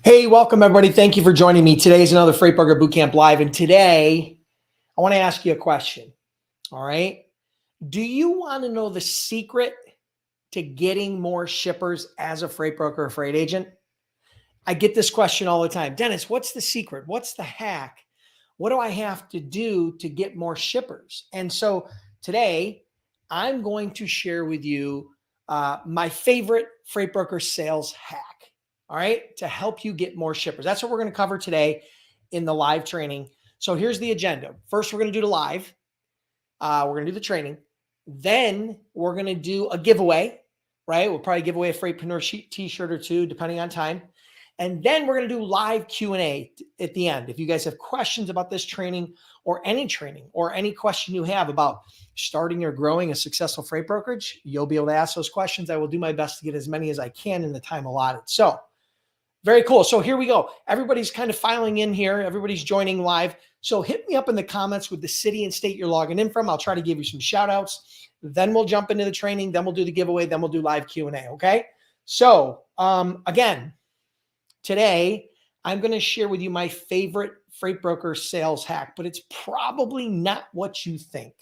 Hey, welcome everybody. Thank you for joining me. Today is another Freight Broker Bootcamp Live. And today I want to ask you a question. All right. Do you want to know the secret to getting more shippers as a freight broker or freight agent? I get this question all the time. Dennis, what's the secret? What's the hack? What do I have to do to get more shippers? And so today I'm going to share with you my favorite freight broker sales hack. All right, to help you get more shippers. That's what we're going to cover today in the live training. So here's the agenda. First, we're going to do the live. We're going to do the training. Then we're going to do a giveaway, right? We'll probably give away a Freightpreneur t-shirt or two, depending on time. And then we're going to do live Q&A at the end. If you guys have questions about this training or any question you have about starting or growing a successful freight brokerage, you'll be able to ask those questions. I will do my best to get as many as I can in the time allotted. So very cool. So here we go. Everybody's kind of filing in here. Everybody's joining live. So hit me up in the comments with the city and state you're logging in from. I'll try to give you some shout outs. Then we'll jump into the training. Then we'll do the giveaway. Then we'll do live Q&A. Okay. So again, today I'm going to share with you my favorite freight broker sales hack, but it's probably not what you think.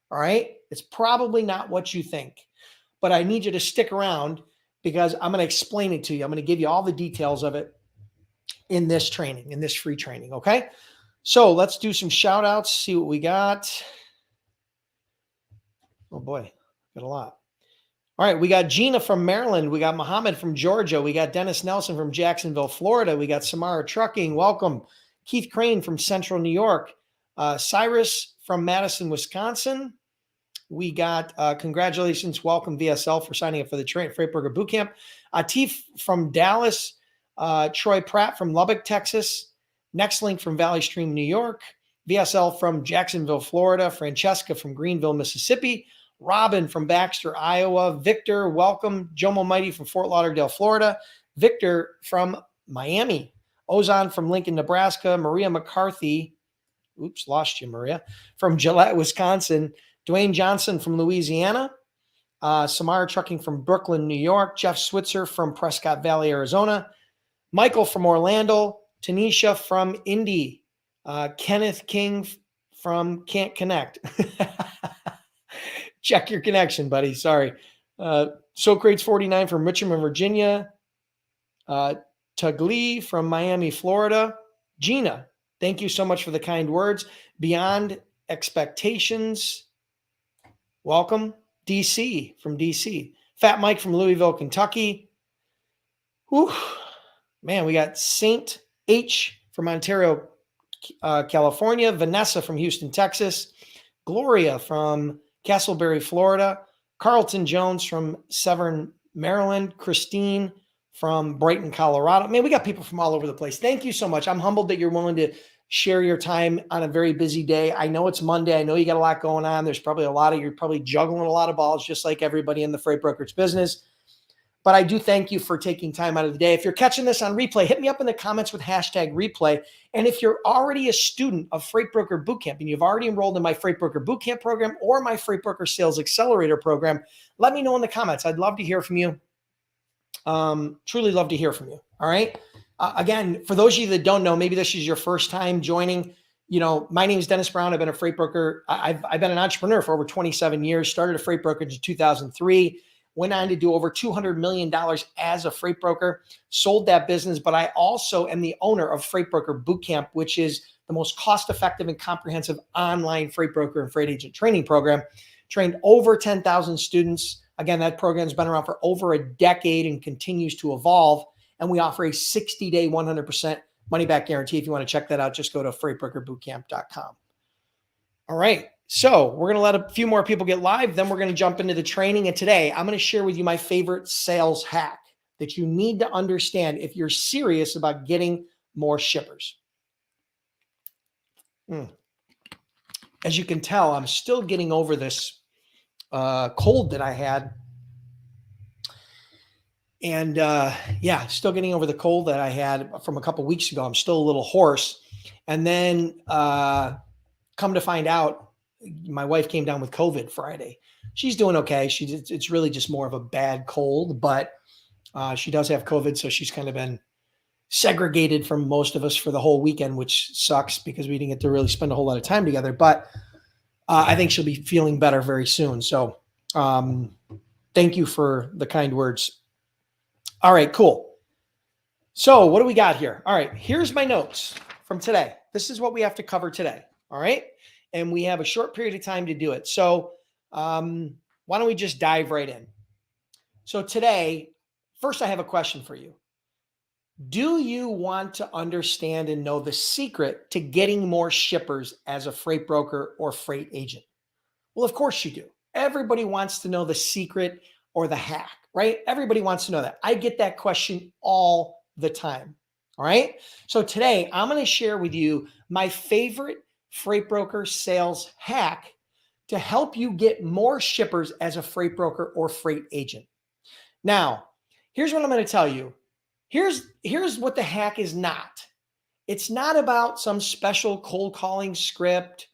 All right. It's probably not what you think, but I need you to stick around because I'm going to explain it to you. I'm going to give you all the details of it in this training, in this free training. Okay. So let's do some shout outs, see what we got. Oh boy, got a lot. All right. We got Gina from Maryland. We got Mohammed from Georgia. We got Dennis Nelson from Jacksonville, Florida. We got Samara Trucking. Welcome. Keith Crane from Central New York. Cyrus from Madison, Wisconsin. We got congratulations, welcome VSL for signing up for the Freight Broker Bootcamp. Atif from Dallas, Troy Pratt from Lubbock, Texas, Next Link from Valley Stream, New York, VSL from Jacksonville, Florida, Francesca from Greenville, Mississippi, Robin from Baxter, Iowa, Victor, welcome, Jomo Mighty from Fort Lauderdale, Florida, Victor from Miami, Ozan from Lincoln, Nebraska, Maria McCarthy, oops, lost you, Maria, from Gillette, Wisconsin, Dwayne Johnson from Louisiana, Samara Trucking from Brooklyn, New York, Jeff Switzer from Prescott Valley, Arizona, Michael from Orlando, Tanisha from Indy, Kenneth King from Can't Connect. Check your connection, buddy. Sorry. Socrates 49 from Richmond, Virginia, Tuglee from Miami, Florida, Gina, thank you so much for the kind words. Beyond Expectations, welcome. DC from DC. Fat Mike from Louisville, Kentucky. Whew. Man, we got Saint H from Ontario, California. Vanessa from Houston, Texas. Gloria from Castleberry, Florida. Carlton Jones from Severn, Maryland. Christine from Brighton, Colorado. Man, we got people from all over the place. Thank you so much. I'm humbled that you're willing to share your time on a very busy day. I know it's Monday. I know you got a lot going on. There's probably you're probably juggling a lot of balls, just like everybody in the freight brokerage business. But I do thank you for taking time out of the day. If you're catching this on replay, hit me up in the comments with hashtag replay. And if you're already a student of Freight Broker Bootcamp and you've already enrolled in my Freight Broker Bootcamp program or my Freight Broker Sales Accelerator program, let me know in the comments. I'd love to hear from you. Truly love to hear from you. All right. Again, for those of you that don't know, maybe this is your first time joining, my name is Dennis Brown. I've been a freight broker. I've been an entrepreneur for over 27 years, started a freight brokerage in 2003, went on to do over $200 million as a freight broker, sold that business. But I also am the owner of Freight Broker Bootcamp, which is the most cost-effective and comprehensive online freight broker and freight agent training program. Trained over 10,000 students. Again, that program's been around for over a decade and continues to evolve. And we offer a 60-day, 100% money-back guarantee. If you want to check that out, just go to freightbrokerbootcamp.com. All right. So we're going to let a few more people get live. Then we're going to jump into the training. And today I'm going to share with you my favorite sales hack that you need to understand if you're serious about getting more shippers. As you can tell, I'm still getting over this cold that I had. And still getting over the cold that I had from a couple of weeks ago. I'm still a little hoarse. And then come to find out, my wife came down with COVID Friday. She's doing okay. It's really just more of a bad cold, but she does have COVID. So she's kind of been segregated from most of us for the whole weekend, which sucks because we didn't get to really spend a whole lot of time together. But I think she'll be feeling better very soon. So thank you for the kind words. All right, cool. So what do we got here? All right, here's my notes from today. This is what we have to cover today. All right. And we have a short period of time to do it. So why don't we just dive right in? So today, first, I have a question for you. Do you want to understand and know the secret to getting more shippers as a freight broker or freight agent? Well, of course you do. Everybody wants to know the secret or the hack, right? Everybody wants to know that. I get that question all the time. All right. So today I'm going to share with you my favorite freight broker sales hack to help you get more shippers as a freight broker or freight agent. Now, here's what I'm going to tell you. Here's what the hack is not. It's not about some special cold calling script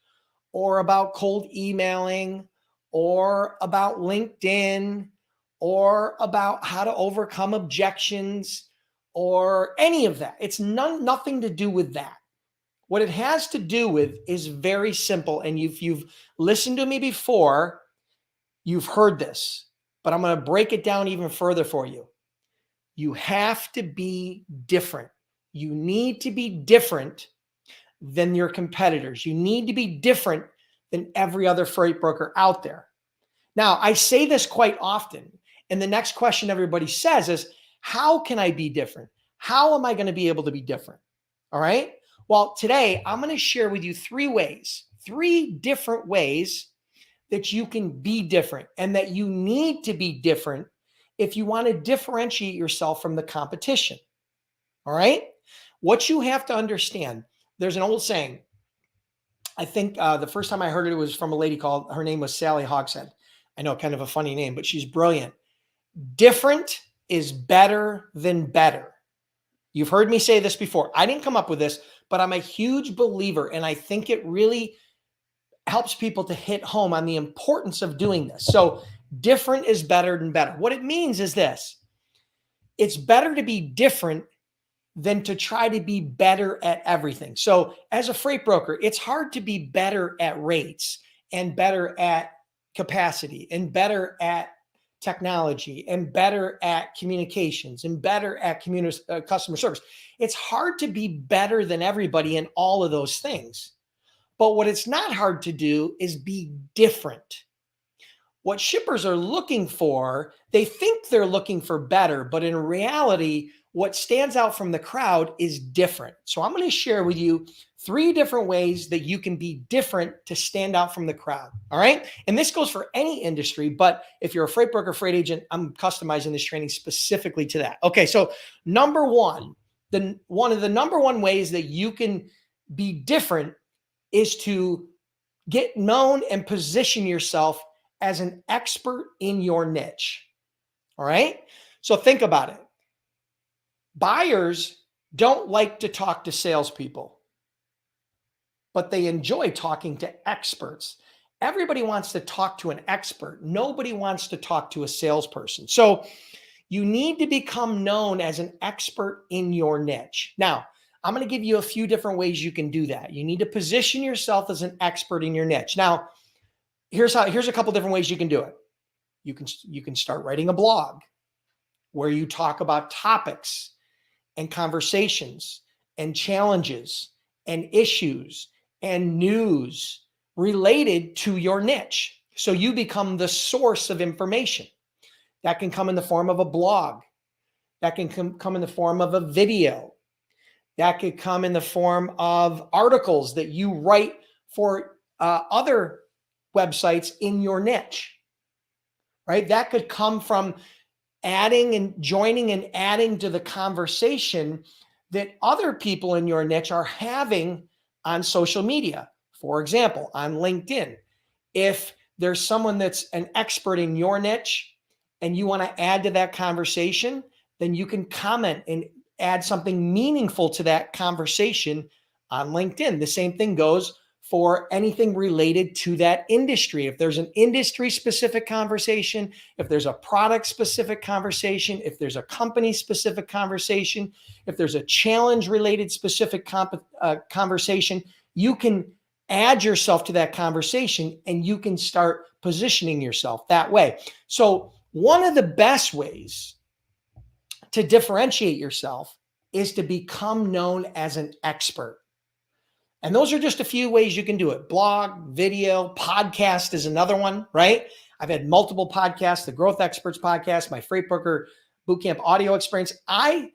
or about cold emailing or about LinkedIn or about how to overcome objections or any of that. It's nothing to do with that. What it has to do with is very simple. And if you've listened to me before, you've heard this, but I'm going to break it down even further for you. You have to be different. You need to be different than your competitors. You need to be different than every other freight broker out there. Now, I say this quite often. And the next question everybody says is, how can I be different? How am I going to be able to be different? All right. Well, today I'm going to share with you three different ways that you can be different and that you need to be different if you want to differentiate yourself from the competition. All right. What you have to understand, there's an old saying. I think the first time I heard it was from a lady her name was Sally Hogshead. I know, kind of a funny name, but she's brilliant. Different is better than better. You've heard me say this before. I didn't come up with this, but I'm a huge believer, and I think it really helps people to hit home on the importance of doing this. So different is better than better. What it means is this. It's better to be different than to try to be better at everything. So as a freight broker, it's hard to be better at rates and better at capacity and better at technology and better at communications and better at customer service. It's hard to be better than everybody in all of those things. But what it's not hard to do is be different. What shippers are looking for, they think they're looking for better, but in reality, what stands out from the crowd is different. So I'm going to share with you 3 different ways that you can be different to stand out from the crowd. All right. And this goes for any industry, but if you're a freight broker, freight agent, I'm customizing this training specifically to that. Okay. So number one, one of the number one ways that you can be different is to get known and position yourself as an expert in your niche. All right. So think about it. Buyers don't like to talk to salespeople, but they enjoy talking to experts. Everybody wants to talk to an expert. Nobody wants to talk to a salesperson. So you need to become known as an expert in your niche. Now, I'm going to give you a few different ways you can do that. You need to position yourself as an expert in your niche. Now, here's a couple different ways you can do it. You can start writing a blog where you talk about topics and conversations and challenges and issues and news related to your niche. So you become the source of information. That can come in the form of a blog. That can come in the form of a video. That could come in the form of articles that you write for other websites in your niche, right? That could come from adding and joining and adding to the conversation that other people in your niche are having on social media. For example, on LinkedIn, if there's someone that's an expert in your niche and you want to add to that conversation, then you can comment and add something meaningful to that conversation on LinkedIn. The same thing goes for anything related to that industry. If there's an industry specific conversation, if there's a product specific conversation, if there's a company specific conversation, if there's a challenge related specific conversation, you can add yourself to that conversation and you can start positioning yourself that way. So one of the best ways to differentiate yourself is to become known as an expert. And those are just a few ways you can do it. Blog, video, podcast is another one, right? I've had multiple podcasts, the Growth Experts podcast, my Freight Broker Bootcamp audio experience. I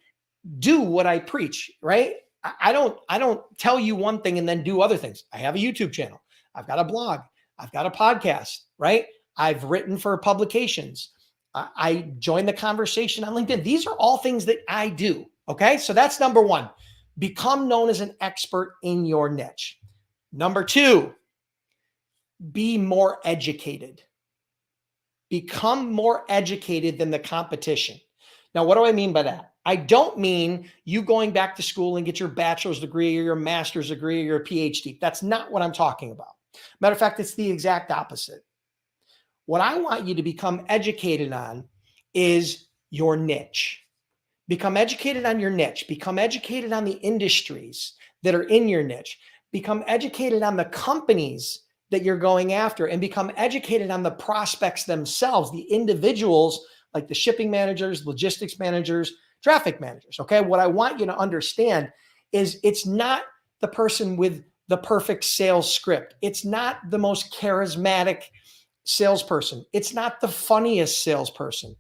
do what I preach, right? I don't tell you one thing and then do other things. I have a YouTube channel. I've got a blog. I've got a podcast, right? I've written for publications. I join the conversation on LinkedIn. These are all things that I do. Okay. So that's number one. Become known as an expert in your niche. Number two, be more educated. Become more educated than the competition. Now, what do I mean by that? I don't mean you going back to school and get your bachelor's degree or your master's degree or your PhD. That's not what I'm talking about. Matter of fact, it's the exact opposite. What I want you to become educated on is your niche. Become educated on your niche. Become educated on the industries that are in your niche. Become educated on the companies that you're going after, and become educated on the prospects themselves, the individuals like the shipping managers, logistics managers, traffic managers. Okay. What I want you to understand is it's not the person with the perfect sales script. It's not the most charismatic salesperson. It's not the funniest salesperson.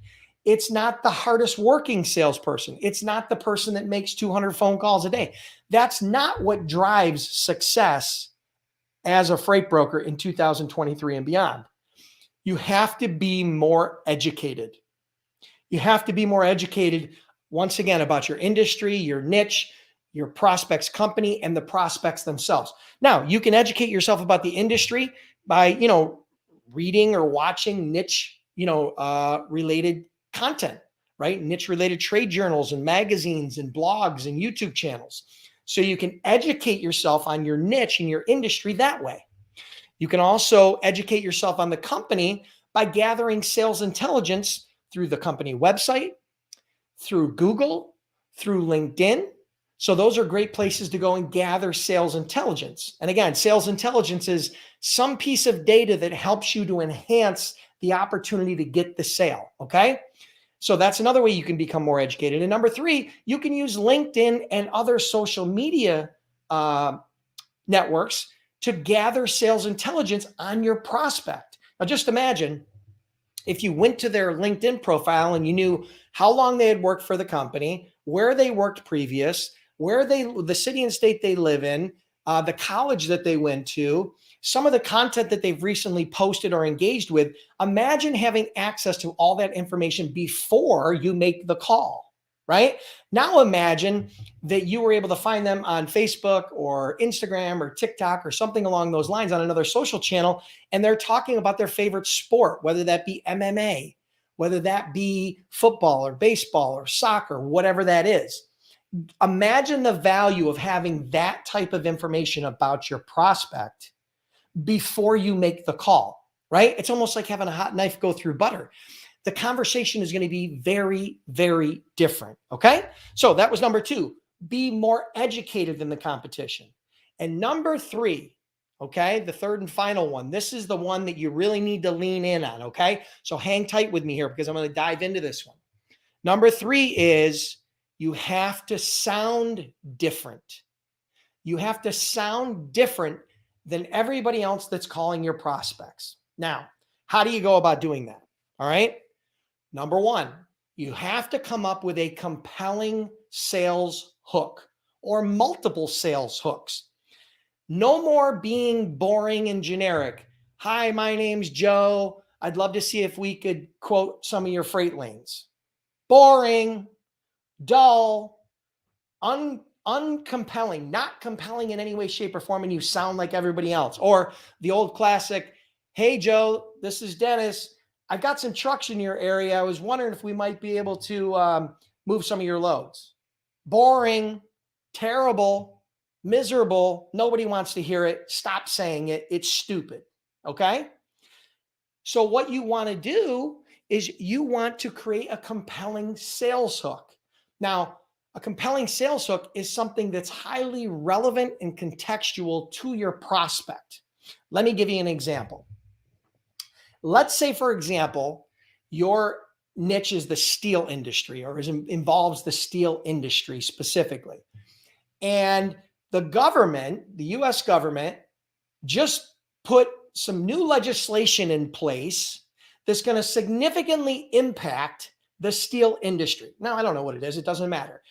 It's not the hardest working salesperson. It's not the person that makes 200 phone calls a day. That's not what drives success as a freight broker in 2023 and beyond. You have to be more educated. You have to be more educated, once again, about your industry, your niche, your prospect's company, and the prospects themselves. Now, you can educate yourself about the industry by, reading or watching niche, related content, right? Niche related trade journals and magazines and blogs and YouTube channels. So you can educate yourself on your niche and your industry that way. You can also educate yourself on the company by gathering sales intelligence through the company website, through Google, through LinkedIn. So those are great places to go and gather sales intelligence. And again, sales intelligence is some piece of data that helps you to enhance the opportunity to get the sale. Okay. So that's another way you can become more educated. And number three, you can use LinkedIn and other social media networks to gather sales intelligence on your prospect. Now, just imagine if you went to their LinkedIn profile and you knew how long they had worked for the company, where they worked previous, the city and state they live in, the college that they went to, some of the content that they've recently posted or engaged with. Imagine having access to all that information before you make the call, right? Now imagine that you were able to find them on Facebook or Instagram or TikTok or something along those lines on another social channel, and they're talking about their favorite sport, whether that be MMA, whether that be football or baseball or soccer, whatever that is. Imagine the value of having that type of information about your prospect before you make the call, right? It's almost like having a hot knife go through butter. The conversation is going to be very, very different. Okay. So that was number two, be more educated than the competition. And number three, okay, the third and final one, this is the one that you really need to lean in on. Okay. So hang tight with me here because I'm going to dive into this one. Number three is you have to sound different. You have to sound different than everybody else that's calling your prospects. Now, how do you go about doing that? All right. Number one, you have to come up with a compelling sales hook or multiple sales hooks. No more being boring and generic. Hi, my name's Joe. I'd love to see if we could quote some of your freight lanes. Boring, dull, uncompelling, not compelling in any way, shape, or form, and you sound like everybody else. Or the old classic, hey, Joe, this is Dennis. I've got some trucks in your area. I was wondering if we might be able to move some of your loads. Boring, terrible, miserable. Nobody wants to hear it. Stop saying it. It's stupid. Okay. So what you want to do is you want to create a compelling sales hook. Now, a compelling sales hook is something that's highly relevant and contextual to your prospect. Let me give you an example. Let's say, for example, your niche is the steel industry or involves the steel industry specifically. And the government, the US government, just put some new legislation in place that's going to significantly impact the steel industry. Now, I don't know what it is. It doesn't matter.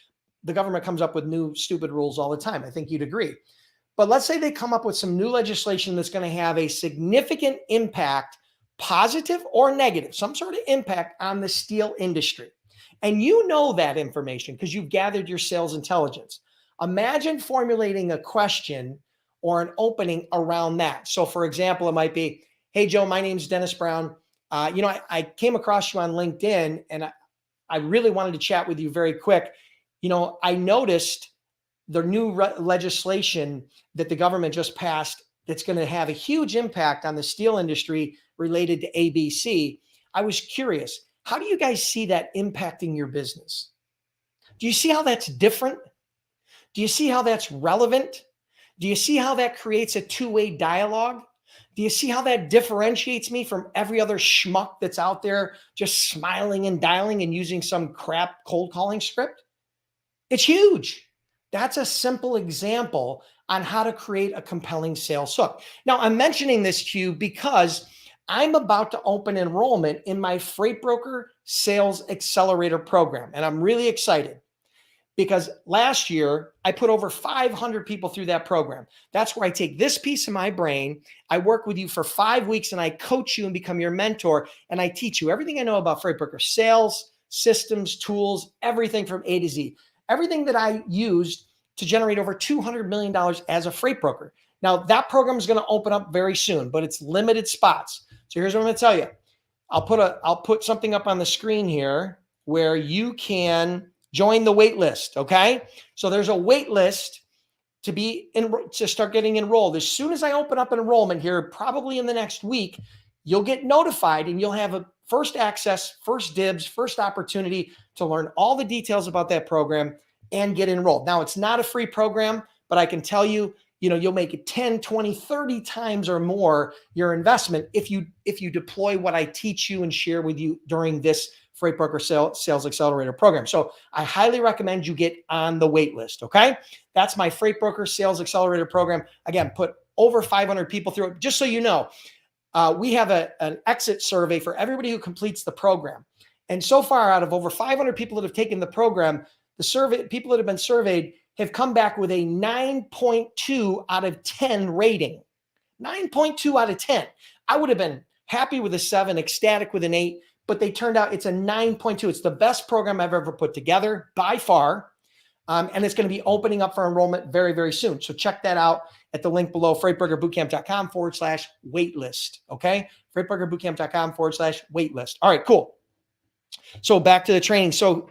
The government comes up with new stupid rules all the time. I think you'd agree. But let's say they come up with some new legislation that's going to have a significant impact, positive or negative, some sort of impact on the steel industry. And you know that information because you've gathered your sales intelligence. Imagine formulating a question or an opening around that. So for example, it might be, hey, Joe, my name's Dennis Brown. I came across you on LinkedIn and I really wanted to chat with you very quick. I noticed the new legislation that the government just passed that's going to have a huge impact on the steel industry related to ABC. I was curious, how do you guys see that impacting your business? Do you see how that's different? Do you see how that's relevant? Do you see how that creates a two-way dialogue? Do you see how that differentiates me from every other schmuck that's out there just smiling and dialing and using some crap cold calling script? It's huge. That's a simple example on how to create a compelling sales hook. Now, I'm mentioning this to you because I'm about to open enrollment in my Freight Broker Sales Accelerator program, and I'm really excited. Because last year, I put over 500 people through that program. That's where I take this piece of my brain, I work with you for 5 weeks, and I coach you and become your mentor, and I teach you everything I know about freight broker sales, systems, tools, everything from A to Z. Everything that I used to generate over $200 million as a freight broker. Now, that program is going to open up very soon, but it's limited spots. So here's what I'm going to tell you. I'll put something up on the screen here where you can join the wait list, okay? So there's a wait list to start getting enrolled. As soon as I open up enrollment here, probably in the next week, you'll get notified and you'll have a first access, first dibs, first opportunity to learn all the details about that program and get enrolled. Now, it's not a free program, but I can tell you, you'll make it 10, 20, 30 times or more your investment if you deploy what I teach you and share with you during this Freight Broker Sales Accelerator program. So I highly recommend you get on the wait list, okay? That's my Freight Broker Sales Accelerator program. Again, put over 500 people through it. Just so you know, we have an exit survey for everybody who completes the program. And so far, out of over 500 people that have taken the program, people that have been surveyed have come back with a 9.2 out of 10 rating. 9.2 out of 10. I would have been happy with a 7, ecstatic with an 8, but they turned out it's a 9.2. It's the best program I've ever put together by far. And it's going to be opening up for enrollment very, very soon. So check that out at the link below, freightbrokerbootcamp.com/waitlist. Okay. freightbrokerbootcamp.com/waitlist. All right, cool. So back to the training. So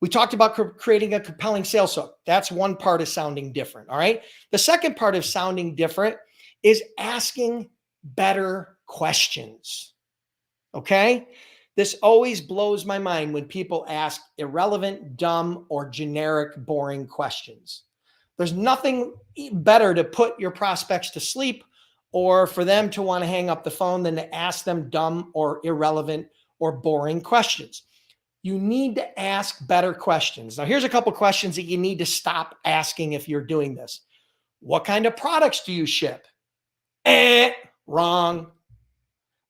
we talked about creating a compelling sales hook. That's one part of sounding different. All right. The second part of sounding different is asking better questions. Okay. This always blows my mind when people ask irrelevant, dumb, or generic, boring questions. There's nothing better to put your prospects to sleep or for them to want to hang up the phone than to ask them dumb or irrelevant or boring questions. You need to ask better questions. Now, here's a couple questions that you need to stop asking if you're doing this. What kind of products do you ship? Wrong.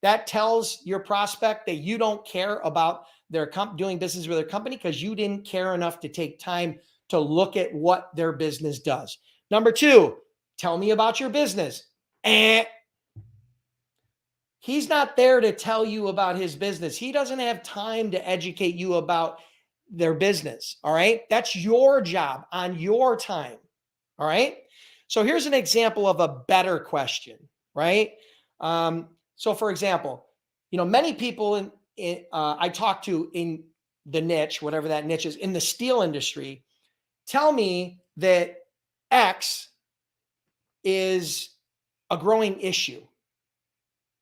That tells your prospect that you don't care about their doing business with their company because you didn't care enough to take time to look at what their business does. Number 2, tell me about your business. He's not there to tell you about his business. He doesn't have time to educate you about their business. All right. That's your job on your time. All right. So here's an example of a better question, right? So for example, many people I talk to in the niche, whatever that niche is, in the steel industry, tell me that X is a growing issue.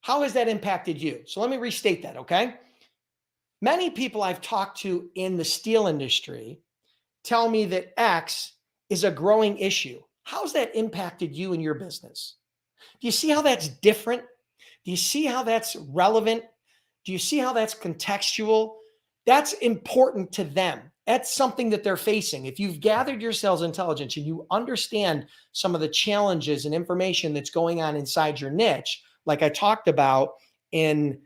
How has that impacted you? So let me restate that, okay? Many people I've talked to in the steel industry tell me that X is a growing issue. How's that impacted you in your business? Do you see how that's different? Do you see how that's relevant? Do you see how that's contextual? That's important to them. That's something that they're facing. If you've gathered your sales intelligence and you understand some of the challenges and information that's going on inside your niche, like I talked about in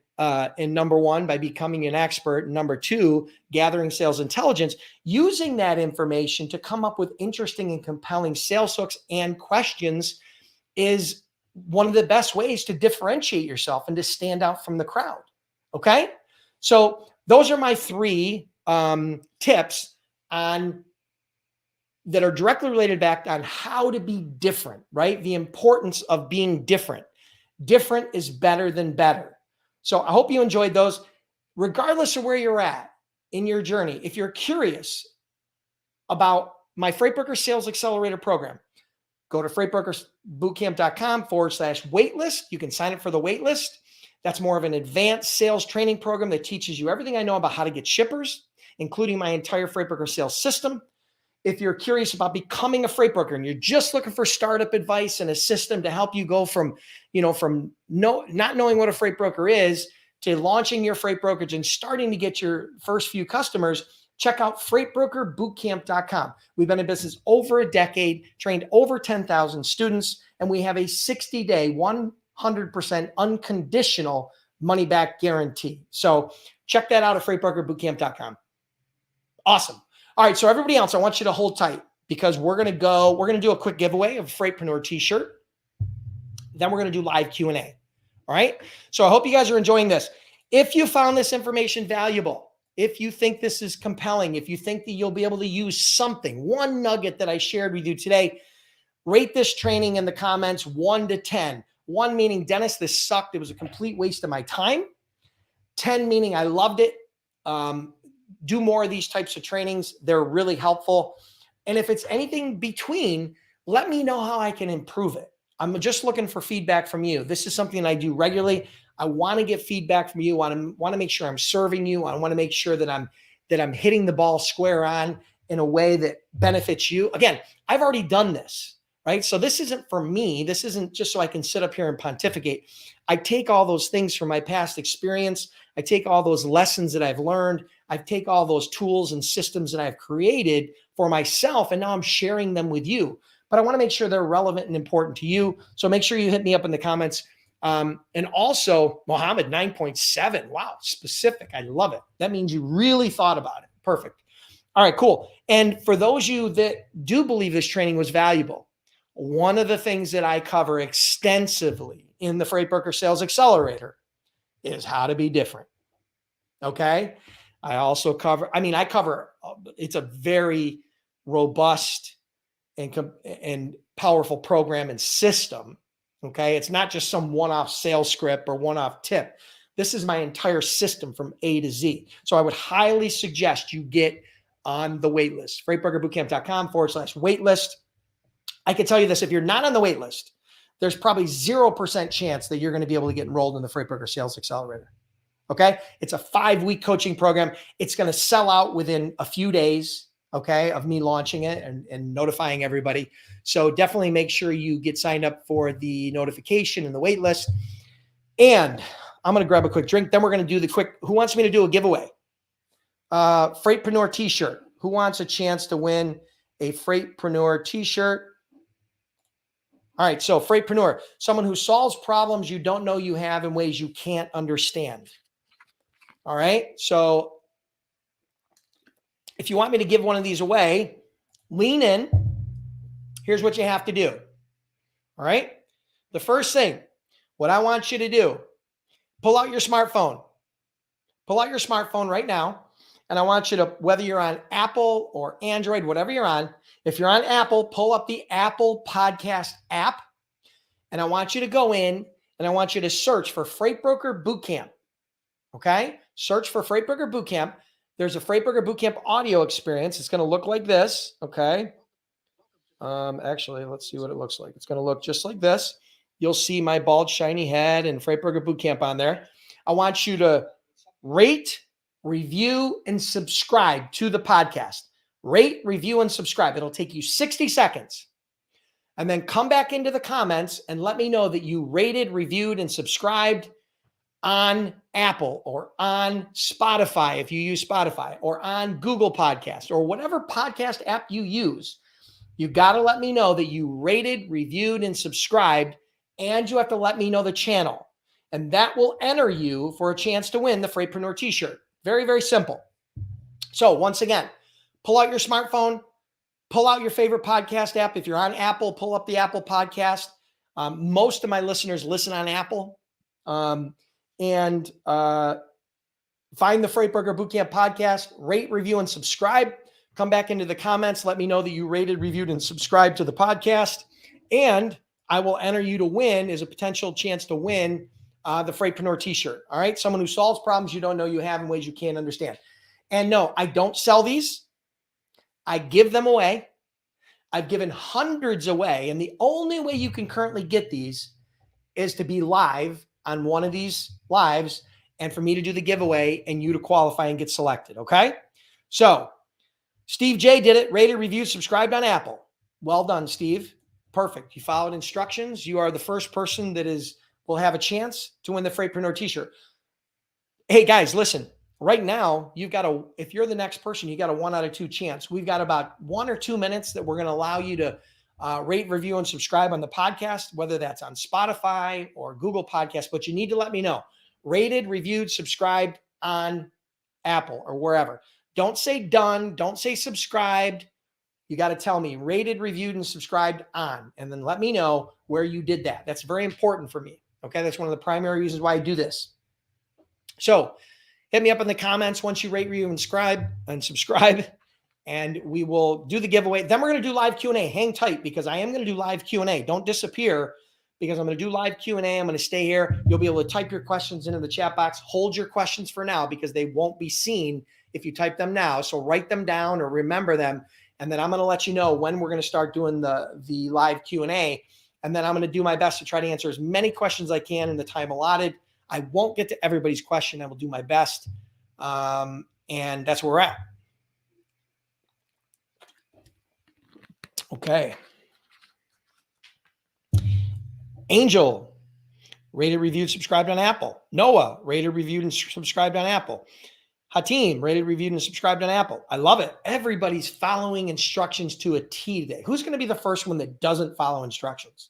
number one, by becoming an expert, number two, gathering sales intelligence, using that information to come up with interesting and compelling sales hooks and questions is one of the best ways to differentiate yourself and to stand out from the crowd. Okay. So those are my three tips on that are directly related back on how to be different, right? The importance of being different. Different is better than better. So I hope you enjoyed those. Regardless of where you're at in your journey, if you're curious about my Freight Broker Sales Accelerator program, go to freightbrokersbootcamp.com/waitlist. You can sign up for the waitlist. That's more of an advanced sales training program that teaches you everything I know about how to get shippers, including my entire Freight Broker sales system. If you're curious about becoming a freight broker and you're just looking for startup advice and a system to help you go from not knowing what a freight broker is to launching your freight brokerage and starting to get your first few customers, check out freightbrokerbootcamp.com. We've been in business over a decade, trained over 10,000 students, and we have a 60-day, 100% unconditional money-back guarantee. So check that out at freightbrokerbootcamp.com. Awesome. All right, so everybody else, I want you to hold tight because we're going to do a quick giveaway of a Freightpreneur t-shirt. Then we're going to do live Q&A. All right, so I hope you guys are enjoying this. If you found this information valuable, if you think this is compelling, if you think that you'll be able to use something, one nugget that I shared with you today, rate this training in the comments 1 to 10. 1 meaning, Dennis, this sucked. It was a complete waste of my time. 10 meaning I loved it. Do more of these types of trainings. They're really helpful. And if it's anything between, let me know how I can improve it. I'm just looking for feedback from you. This is something I do regularly. I want to get feedback from you. I want to make sure I'm serving you. I want to make sure that I'm hitting the ball square on in a way that benefits you. Again, I've already done this, right? So this isn't for me. This isn't just so I can sit up here and pontificate. I take all those things from my past experience. I take all those lessons that I've learned. I take all those tools and systems that I've created for myself, and now I'm sharing them with you. But I want to make sure they're relevant and important to you. So make sure you hit me up in the comments. And also, Mohammed 9.7. Wow, specific. I love it. That means you really thought about it. Perfect. All right, cool. And for those of you that do believe this training was valuable, one of the things that I cover extensively in the Freight Broker Sales Accelerator is how to be different. Okay. I also cover, it's a very robust and powerful program and system. Okay. It's not just some one-off sales script or one-off tip. This is my entire system from A to Z. So I would highly suggest you get on the wait list, freightbrokerbootcamp.com/waitlist. I can tell you this, if you're not on the wait list, there's probably 0% chance that you're going to be able to get enrolled in the Freight Broker Sales Accelerator. Okay. It's a 5-week coaching program. It's going to sell out within a few days, okay, of me launching it and notifying everybody. So definitely make sure you get signed up for the notification and the wait list. And I'm going to grab a quick drink. Then we're going to do the quick, who wants me to do a giveaway? Freightpreneur t-shirt. Who wants a chance to win a Freightpreneur t-shirt? All right. So Freightpreneur, someone who solves problems you don't know you have in ways you can't understand. All right. So if you want me to give one of these away, lean in. Here's what you have to do. All right. The first thing, what I want you to do, pull out your smartphone. Pull out your smartphone right now. And I want you to, whether you're on Apple or Android, whatever you're on, if you're on Apple, pull up the Apple Podcast app. And I want you to go in and I want you to search for Freight Broker Bootcamp. Okay. Search for Freight Broker Bootcamp. There's a Freight Broker Bootcamp audio experience. It's going to look like this. Okay. Actually, let's see what it looks like. It's going to look just like this. You'll see my bald, shiny head and Freight Burger Bootcamp on there. I want you to rate, review, and subscribe to the podcast. Rate, review, and subscribe. It'll take you 60 seconds. And then come back into the comments and let me know that you rated, reviewed, and subscribed on Apple or on Spotify, if you use Spotify, or on Google Podcast or whatever podcast app you use. You got to let me know that you rated, reviewed, and subscribed, and you have to let me know the channel. And that will enter you for a chance to win the Freightpreneur t-shirt. Very, very simple. So once again, pull out your smartphone, pull out your favorite podcast app. If you're on Apple, pull up the Apple podcast. Most of my listeners listen on Apple. And find the Freight Burger Bootcamp podcast, rate, review, and subscribe. Come back into the comments. Let me know that you rated, reviewed, and subscribed to the podcast. And I will enter you to win as a potential chance to win the Freightpreneur t-shirt. All right. Someone who solves problems you don't know you have in ways you can't understand. And no, I don't sell these. I give them away. I've given hundreds away. And the only way you can currently get these is to be live on one of these lives and for me to do the giveaway and you to qualify and get selected. Okay. So Steve J did it, rated, reviewed, subscribed on Apple. Well done, Steve. Perfect. You followed instructions. You are the first person that will have a chance to win the Freightpreneur t-shirt. Hey guys, listen, right now if you're the next person, you got a 1 out of 2 chance. We've got about 1 or 2 minutes that we're going to allow you to rate, review, and subscribe on the podcast, whether that's on Spotify or Google Podcasts, but you need to let me know. Rated, reviewed, subscribed on Apple or wherever. Don't say done. Don't say subscribed. You got to tell me rated, reviewed, and subscribed on, and then let me know where you did that. That's very important for me. Okay. That's one of the primary reasons why I do this. So hit me up in the comments once you rate, review, and subscribe. And we will do the giveaway. Then we're going to do live Q&A. Hang tight because I am going to do live Q&A. Don't disappear because I'm going to do live Q&A. I'm going to stay here. You'll be able to type your questions into the chat box. Hold your questions for now because they won't be seen if you type them now. So write them down or remember them. And then I'm going to let you know when we're going to start doing the live Q&A. And then I'm going to do my best to try to answer as many questions as I can in the time allotted. I won't get to everybody's question. I will do my best. And that's where we're at. Okay. Angel, rated, reviewed, subscribed on Apple. Noah, rated, reviewed, and subscribed on Apple. Hatim, rated, reviewed, and subscribed on Apple. I love it. Everybody's following instructions to a T today. Who's going to be the first one that doesn't follow instructions?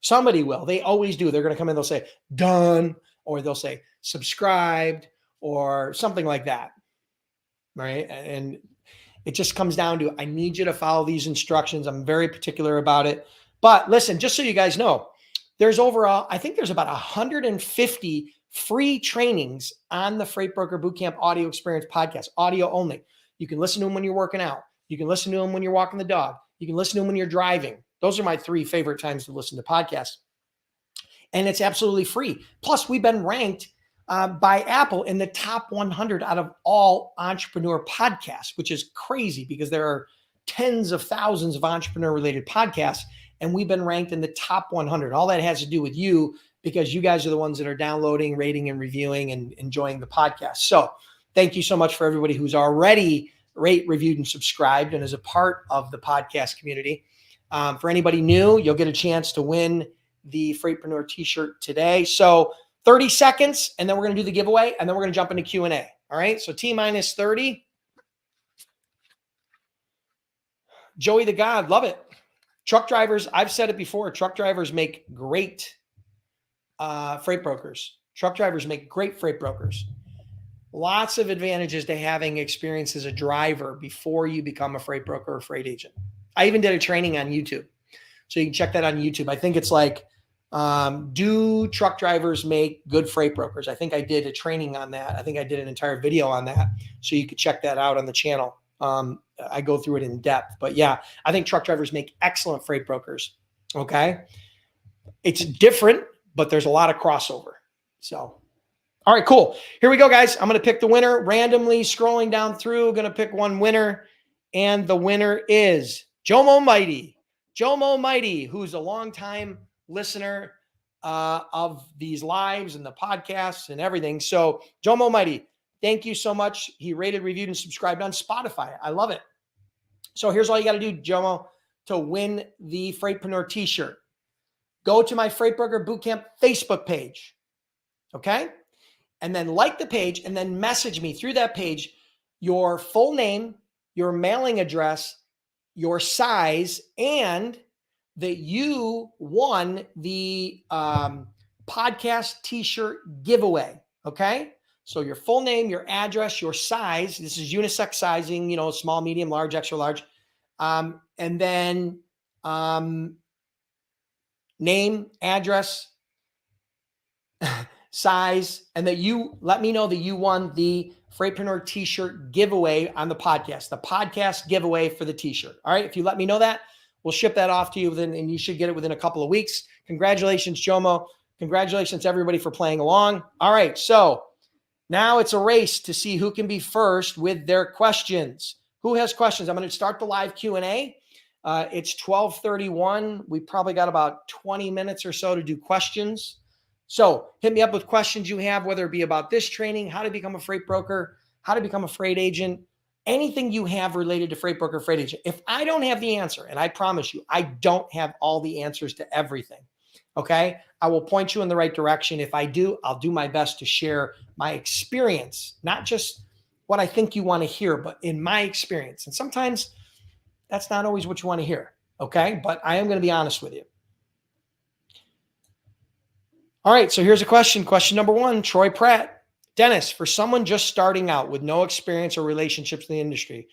Somebody will. They always do. They're going to come in, they'll say, done, or they'll say, subscribed, or something like that. Right? And it just comes down to, I need you to follow these instructions. I'm very particular about it. But listen, just so you guys know, I think there's about 150 free trainings on the Freight Broker Bootcamp Audio Experience podcast, audio only. You can listen to them when you're working out. You can listen to them when you're walking the dog. You can listen to them when you're driving. Those are my 3 favorite times to listen to podcasts. And it's absolutely free. Plus, we've been ranked by Apple in the top 100 out of all entrepreneur podcasts, which is crazy because there are tens of thousands of entrepreneur-related podcasts, and we've been ranked in the top 100. All that has to do with you because you guys are the ones that are downloading, rating, and reviewing and enjoying the podcast. So thank you so much for everybody who's already reviewed, and subscribed and is a part of the podcast community. For anybody new, you'll get a chance to win the Freightpreneur t-shirt today. So 30 seconds, and then we're going to do the giveaway, and then we're going to jump into Q&A. All right, so T-minus 30. Joey the God, love it. Truck drivers, I've said it before, truck drivers make great freight brokers. Truck drivers make great freight brokers. Lots of advantages to having experience as a driver before you become a freight broker or freight agent. I even did a training on YouTube. So you can check that on YouTube. I think it's like, do truck drivers make good freight brokers? I think I did a training on that. I think I did an entire video on that. So you could check that out on the channel. I go through it in depth. But yeah, I think truck drivers make excellent freight brokers. Okay. It's different, but there's a lot of crossover. So, all right, cool. Here we go, guys. I'm going to pick the winner randomly, scrolling down through. Going to pick one winner. And the winner is Jomo Mighty. Jomo Mighty, who's a longtime listener of these lives and the podcasts and everything. So Jomo Mighty, thank you so much. He rated, reviewed, and subscribed on Spotify. I love it. So here's all you got to do, Jomo, to win the Freightpreneur t-shirt. Go to my Freight Broker Bootcamp Facebook page, okay? And then like the page and then message me through that page your full name, your mailing address, your size, and that you won the podcast t-shirt giveaway, okay? So your full name, your address, your size. This is unisex sizing, small, medium, large, extra large. And then name, address, size, and that you let me know that you won the Freightpreneur t-shirt giveaway on the podcast giveaway for the t-shirt. All right. If you let me know that, we'll ship that off to you and you should get it within a couple of weeks. Congratulations, Jomo. Congratulations everybody for playing along. All right. So now it's a race to see who can be first with their questions. Who has questions? I'm going to start the live Q&A. It's 12:31. We probably got about 20 minutes or so to do questions. So hit me up with questions you have, whether it be about this training, how to become a freight broker, how to become a freight agent, anything you have related to freight broker, freight agent. If I don't have the answer, and I promise you, I don't have all the answers to everything, okay? I will point you in the right direction. If I do, I'll do my best to share my experience, not just what I think you want to hear, but in my experience. And sometimes that's not always what you want to hear, okay? But I am going to be honest with you. All right, so here's a question. Question number one, Troy Pratt. Dennis, for someone just starting out with no experience or relationships in the industry,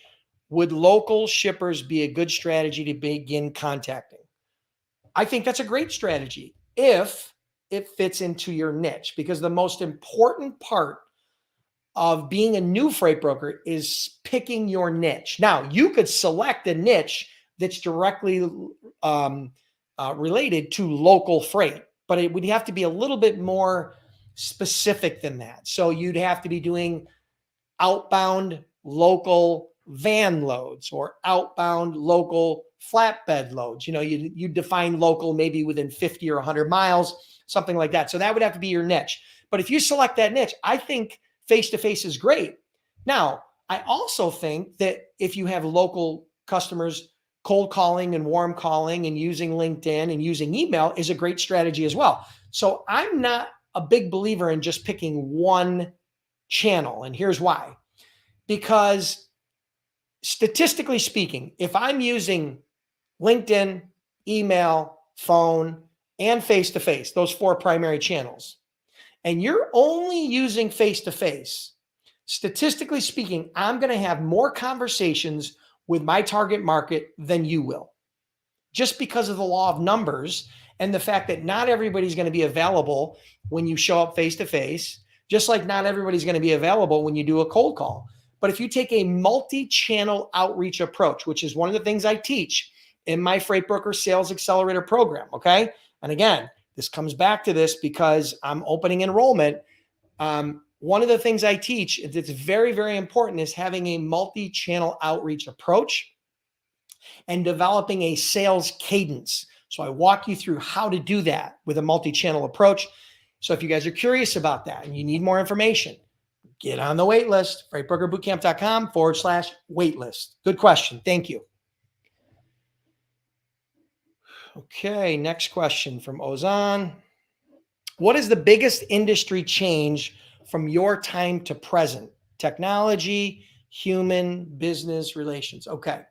would local shippers be a good strategy to begin contacting? I think that's a great strategy if it fits into your niche, because the most important part of being a new freight broker is picking your niche. Now, you could select a niche that's directly related to local freight, but it would have to be a little bit more specific than that. So you'd have to be doing outbound local van loads or outbound local flatbed loads. You define local maybe within 50 or 100 miles, something like that. So that would have to be your niche. But if you select that niche, I think face-to-face is great. Now, I also think that if you have local customers, cold calling and warm calling and using LinkedIn and using email is a great strategy as well. So I'm not a big believer in just picking one channel. And here's why. Because statistically speaking, if I'm using LinkedIn, email, phone, and face-to-face, those four primary channels, and you're only using face-to-face, statistically speaking, I'm going to have more conversations with my target market than you will, just because of the law of numbers and the fact that not everybody's going to be available when you show up face-to-face, just like not everybody's going to be available when you do a cold call. But if you take a multi-channel outreach approach, which is one of the things I teach in my Freight Broker Sales Accelerator program, okay? And again, this comes back to this because I'm opening enrollment. One of the things I teach that's very, very important is having a multi-channel outreach approach and developing a sales cadence. So I walk you through how to do that with a multi-channel approach. So if you guys are curious about that and you need more information, get on the wait list, freightbrokerbootcamp.com/waitlist. Good question. Thank you. Okay, next question from Ozan. What is the biggest industry change from your time to present? Technology, human, business relations. Okay.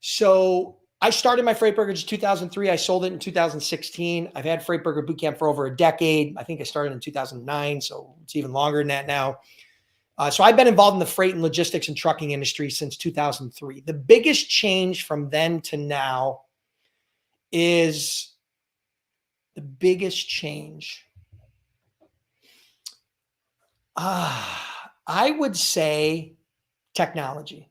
So I started my freight brokerage in 2003. I sold it in 2016. I've had Freight Broker Bootcamp for over a decade. I think I started in 2009, so it's even longer than that now. So I've been involved in the freight and logistics and trucking industry since 2003. The biggest change from then to now is the biggest change. I would say technology.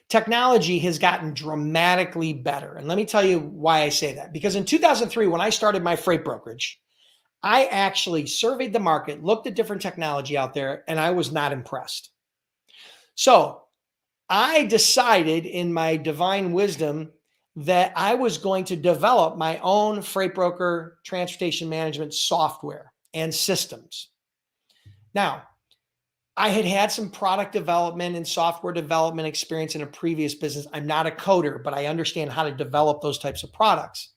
Technology has gotten dramatically better. And let me tell you why I say that. Because in 2003, when I started my freight brokerage, I actually surveyed the market, looked at different technology out there, and I was not impressed. So I decided in my divine wisdom that I was going to develop my own freight broker transportation management software and systems. Now, I had some product development and software development experience in a previous business. I'm not a coder, but I understand how to develop those types of products.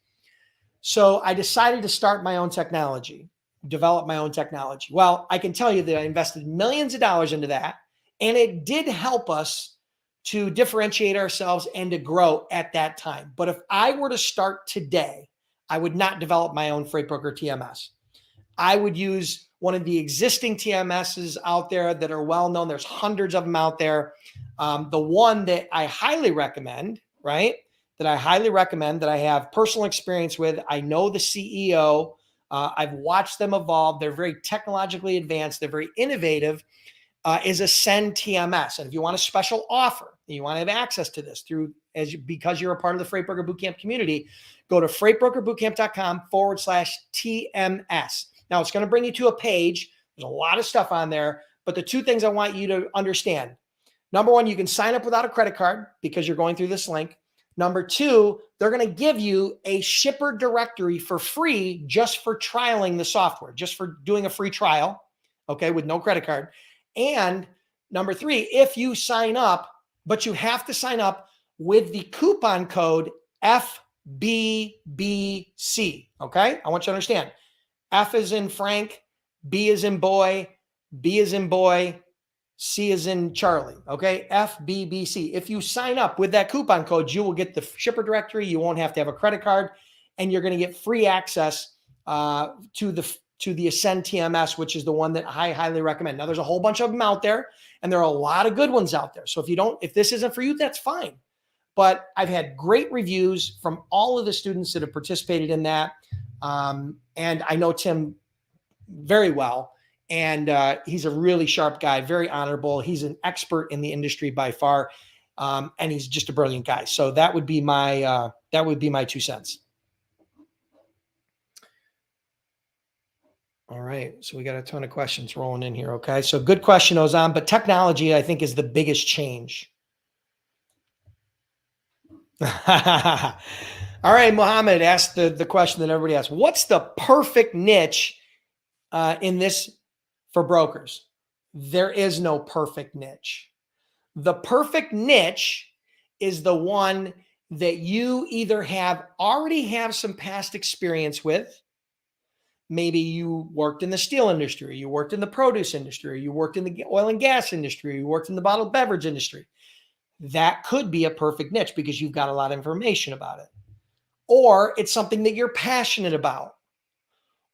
So I decided to start my own technology, develop my own technology. Well, I can tell you that I invested millions of dollars into that, and it did help us to differentiate ourselves and to grow at that time. But if I were to start today, I would not develop my own freight broker TMS. I would use one of the existing TMSs out there that are well known. There's hundreds of them out there. The one that I highly recommend, right? That I highly recommend, that I have personal experience with. I know the CEO. I've watched them evolve. They're very technologically advanced. They're very innovative. Is Ascend TMS. And if you want a special offer, and you want to have access to this because you're a part of the Freight Broker Bootcamp community, go to freightbrokerbootcamp.com/TMS. Now, it's going to bring you to a page. There's a lot of stuff on there, but the two things I want you to understand. Number one, you can sign up without a credit card because you're going through this link. Number two, they're going to give you a shipper directory for free just for trialing the software, just for doing a free trial, okay, with no credit card. And number three, if you sign up, but you have to sign up with the coupon code FBBC, okay? I want you to understand. F is in Frank, B is in boy, B is in boy, C is in Charlie, okay? FBBC. If you sign up with that coupon code, you will get the shipper directory. You won't have to have a credit card, and you're going to get free access to the Ascend TMS, which is the one that I highly recommend. Now, there's a whole bunch of them out there, and there are a lot of good ones out there. So if this isn't for you, that's fine. But I've had great reviews from all of the students that have participated in that. And I know Tim very well, and he's a really sharp guy, very honorable. He's an expert in the industry by far, and he's just a brilliant guy. So that would be my 2 cents. All right, so we got a ton of questions rolling in here. Okay, so good question, Ozan. But technology, I think, is the biggest change. All right, Mohammed asked the question that everybody asks. What's the perfect niche in this for brokers? There is no perfect niche. The perfect niche is the one that you either already have some past experience with. Maybe you worked in the steel industry, you worked in the produce industry, you worked in the oil and gas industry, you worked in the bottled beverage industry. That could be a perfect niche because you've got a lot of information about it. Or it's something that you're passionate about,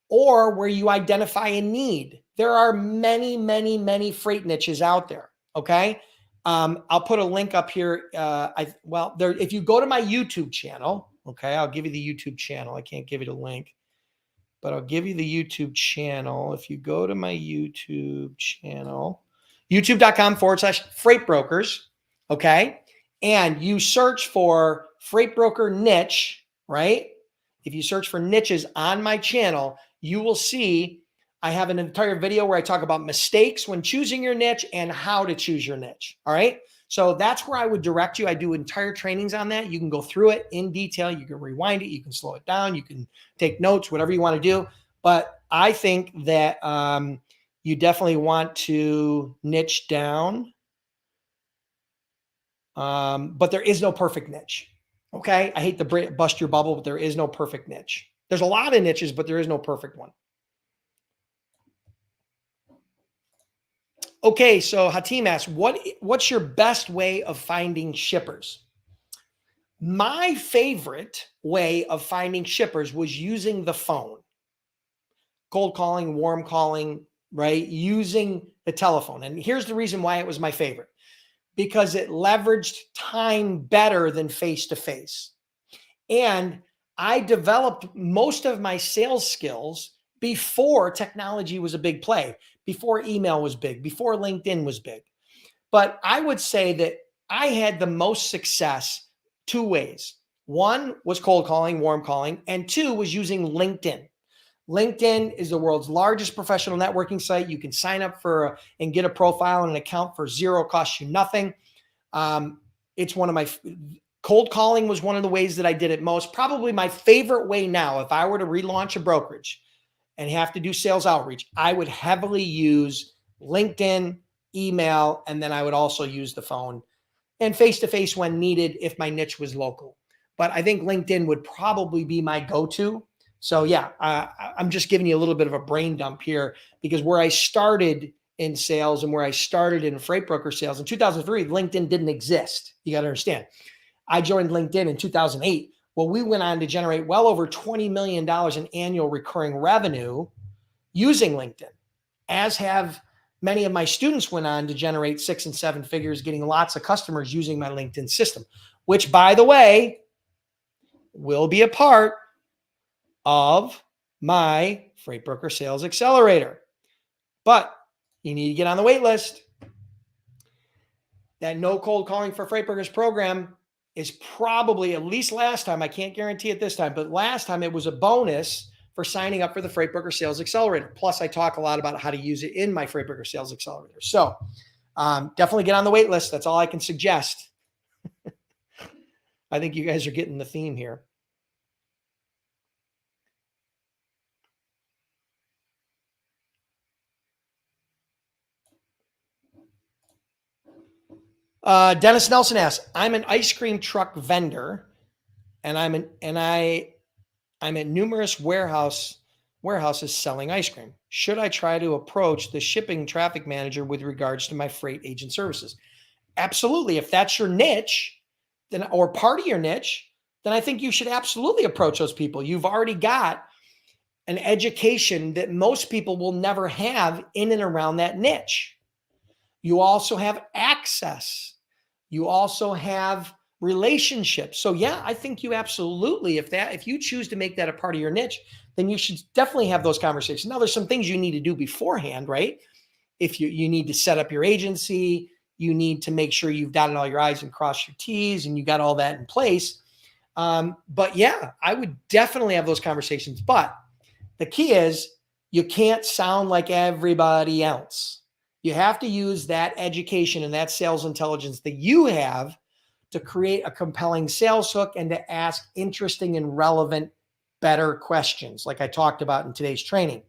or where you identify a need. There are many, many, many freight niches out there. Okay. I'll put a link up here. If you go to my YouTube channel, okay, I'll give you the YouTube channel. I can't give you the link, but I'll give you the YouTube channel. If you go to my YouTube channel, youtube.com/freight brokers. Okay. And you search for freight broker niche, right? If you search for niches on my channel, you will see I have an entire video where I talk about mistakes when choosing your niche and how to choose your niche. All right. So that's where I would direct you. I do entire trainings on that. You can go through it in detail. You can rewind it. You can slow it down. You can take notes, whatever you want to do. But I think that you definitely want to niche down. But there is no perfect niche. Okay. I hate to bust your bubble, but there is no perfect niche. There's a lot of niches, but there is no perfect one. Okay. So Hatim asks, what's your best way of finding shippers? My favorite way of finding shippers was using the phone, cold calling, warm calling, right? Using the telephone. And here's the reason why it was my favorite. Because it leveraged time better than face-to-face. And I developed most of my sales skills before technology was a big play, before email was big, before LinkedIn was big. But I would say that I had the most success 2 ways. One was cold calling, warm calling, and 2 was using LinkedIn. LinkedIn is the world's largest professional networking site. You can sign up for and get a profile and an account for zero, costs you nothing. It's one of my Cold calling was one of the ways that I did it most. Probably my favorite way now, if I were to relaunch a brokerage and have to do sales outreach, I would heavily use LinkedIn, email, and then I would also use the phone and face-to-face when needed if my niche was local. But I think LinkedIn would probably be my go-to. So yeah, I'm just giving you a little bit of a brain dump here, because where I started in sales and where I started in freight broker sales in 2003, LinkedIn didn't exist. You got to understand. I joined LinkedIn in 2008. Well, we went on to generate well over $20 million in annual recurring revenue using LinkedIn, as have many of my students went on to generate 6 and 7 figures, getting lots of customers using my LinkedIn system, which, by the way, will be a part of my Freight Broker Sales Accelerator. But you need to get on the wait list. That no cold calling for freight brokers program is probably, at least last time, I can't guarantee it this time, but last time it was a bonus for signing up for the Freight Broker Sales Accelerator. Plus, I talk a lot about how to use it in my Freight Broker Sales Accelerator. So definitely get on the wait list. That's all I can suggest. I think you guys are getting the theme here. Dennis Nelson asks, I'm an ice cream truck vendor, and I'm at numerous warehouses selling ice cream. Should I try to approach the shipping traffic manager with regards to my freight agent services? Absolutely. If that's your niche, then, or part of your niche, then I think you should absolutely approach those people. You've already got an education that most people will never have in and around that niche. You also have access. You also have relationships. So yeah, I think you absolutely, if you choose to make that a part of your niche, then you should definitely have those conversations. Now, there's some things you need to do beforehand, right? If you need to set up your agency, you need to make sure you've dotted all your I's and crossed your T's and you got all that in place. But yeah, I would definitely have those conversations. But the key is you can't sound like everybody else. You have to use that education and that sales intelligence that you have to create a compelling sales hook and to ask interesting and relevant, better questions, like I talked about in today's training.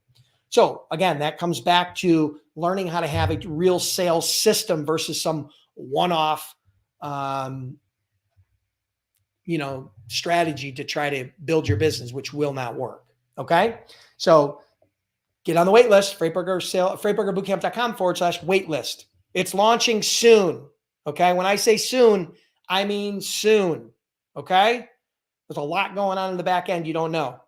So again, that comes back to learning how to have a real sales system versus some one-off, strategy to try to build your business, which will not work. Okay. So get on the wait list, freightbrokerbootcamp.com/wait list. It's launching soon. Okay. When I say soon, I mean soon. Okay. There's a lot going on in the back end you don't know.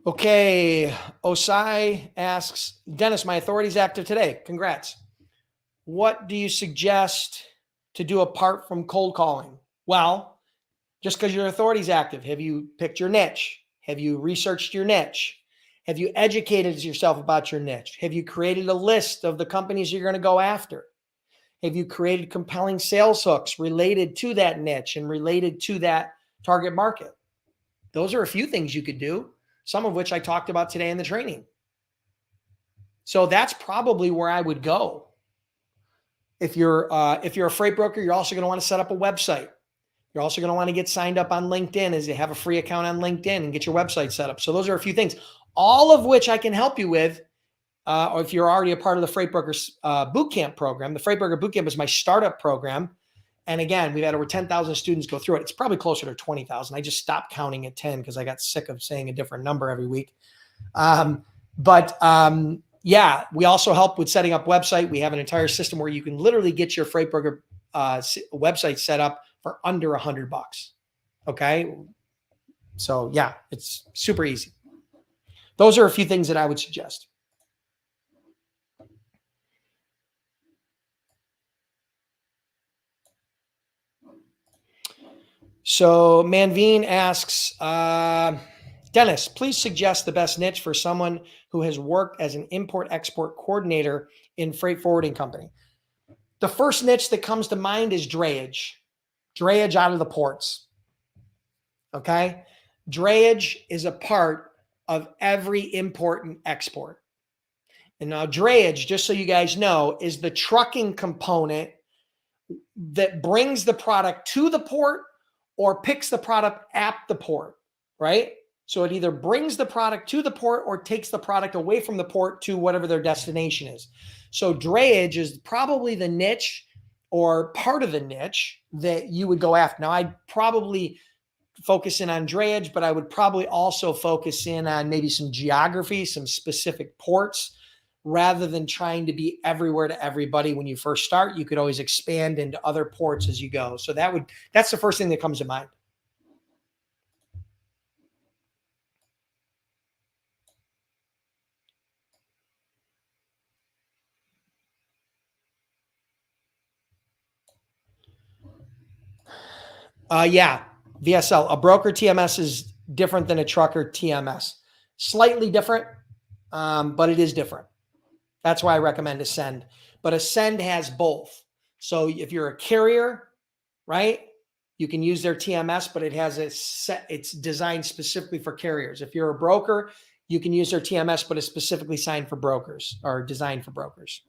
Okay. Osai asks, Dennis, my authority is active today. Congrats. What do you suggest to do apart from cold calling? Well, just because your authority is active, have you picked your niche? Have you researched your niche? Have you educated yourself about your niche? Have you created a list of the companies you're going to go after? Have you created compelling sales hooks related to that niche and related to that target market? Those are a few things you could do, some of which I talked about today in the training. So that's probably where I would go. If you're a freight broker, you're also going to want to set up a website. You're also going to want to get signed up on LinkedIn, as you have a free account on LinkedIn, and get your website set up. So those are a few things, all of which I can help you with. Or if you're already a part of the Freight Brokers Bootcamp program, the Freight Broker Bootcamp is my startup program. And again, we've had over 10,000 students go through it. It's probably closer to 20,000. I just stopped counting at 10 because I got sick of saying a different number every week. Yeah, we also help with setting up website. We have an entire system where you can literally get your Freight Broker website set up for under $100. Okay. So yeah, it's super easy. Those are a few things that I would suggest. So Manveen asks, Dennis, please suggest the best niche for someone who has worked as an import-export coordinator in freight forwarding company. The first niche that comes to mind is drayage out of the ports. Okay. Drayage is a part of every import and export. And now drayage, just so you guys know, is the trucking component that brings the product to the port or picks the product at the port, right? So it either brings the product to the port or takes the product away from the port to whatever their destination is. So drayage is probably the niche or part of the niche that you would go after. Now, I'd probably focus in on drayage, but I would probably also focus in on maybe some geography, some specific ports, rather than trying to be everywhere to everybody. When you first start, you could always expand into other ports as you go. So that's the first thing that comes to mind. Yeah, VSL. A broker TMS is different than a trucker TMS. Slightly different, but it is different. That's why I recommend Ascend. But Ascend has both. So if you're a carrier, right, you can use their TMS, but it has a set, it's designed specifically for carriers. If you're a broker, you can use their TMS, but it's specifically signed for brokers or designed for brokers.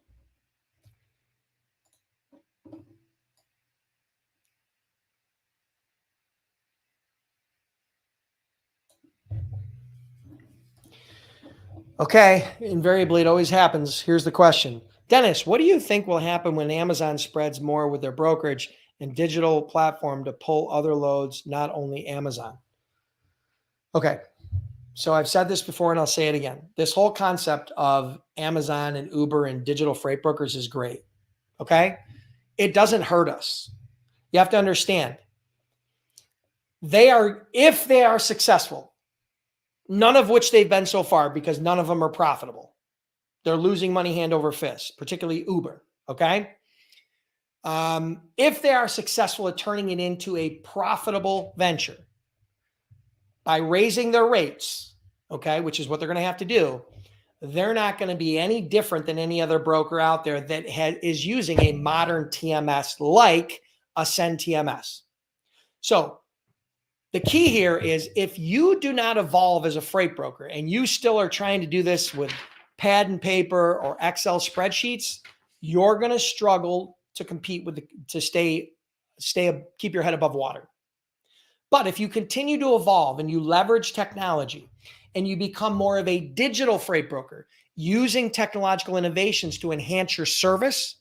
Okay, invariably it always happens. Here's the question. Dennis, what do you think will happen when Amazon spreads more with their brokerage and digital platform to pull other loads, not only Amazon? Okay, so I've said this before and I'll say it again. This whole concept of Amazon and Uber and digital freight brokers is great. Okay, it doesn't hurt us. You have to understand, if they are successful, none of which they've been so far because none of them are profitable. They're losing money hand over fist, particularly Uber. Okay. If they are successful at turning it into a profitable venture by raising their rates, okay, which is what they're going to have to do, they're not going to be any different than any other broker out there that is using a modern TMS like Ascend TMS. So the key here is if you do not evolve as a freight broker and you still are trying to do this with pad and paper or Excel spreadsheets, you're going to struggle to compete with keep your head above water. But if you continue to evolve and you leverage technology and you become more of a digital freight broker using technological innovations to enhance your service,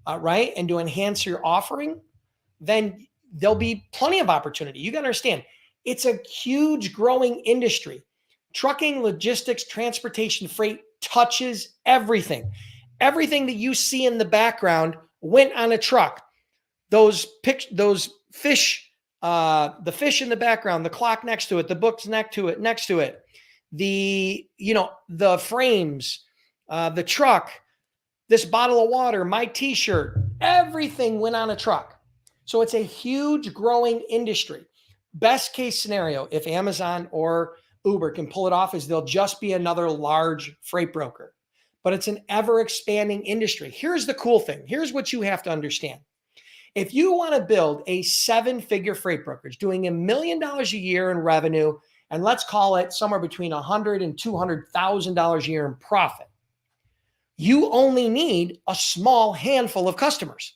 right, and to enhance your offering, then there'll be plenty of opportunity. You got to understand, it's a huge growing industry. Trucking, logistics, transportation, freight touches everything. Everything that you see in the background went on a truck. Those fish, the fish in the background, the clock next to it, the books next to it, the frames, the truck, this bottle of water, my t-shirt, everything went on a truck. So it's a huge growing industry. Best case scenario, if Amazon or Uber can pull it off, is they'll just be another large freight broker. But it's an ever expanding industry. Here's the cool thing. Here's what you have to understand. If you want to build a 7-figure freight brokerage doing $1 million a year in revenue, and let's call it somewhere between $100,000 and $200,000 a year in profit, you only need a small handful of customers.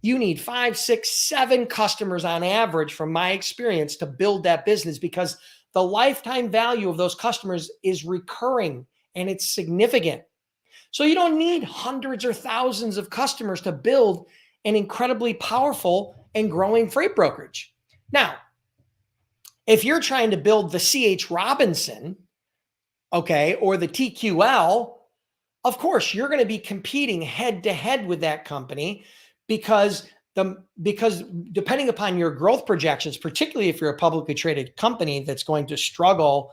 You need 5, 6, 7 customers on average, from my experience, to build that business, because the lifetime value of those customers is recurring and it's significant. So you don't need hundreds or thousands of customers to build an incredibly powerful and growing freight brokerage. Now, if you're trying to build the C.H. Robinson, okay, or the TQL, of course, you're going to be competing head to head with that company, because depending upon your growth projections, particularly if you're a publicly traded company that's going to struggle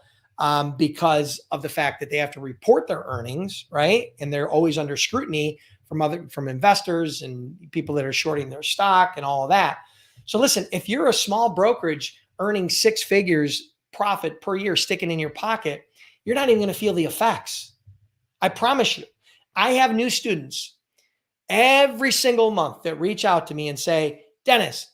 because of the fact that they have to report their earnings, right? And they're always under scrutiny from investors and people that are shorting their stock and all of that. So listen, if you're a small brokerage earning 6 figures profit per year sticking in your pocket, you're not even going to feel the effects. I promise you. I have new students every single month that reach out to me and say, Dennis,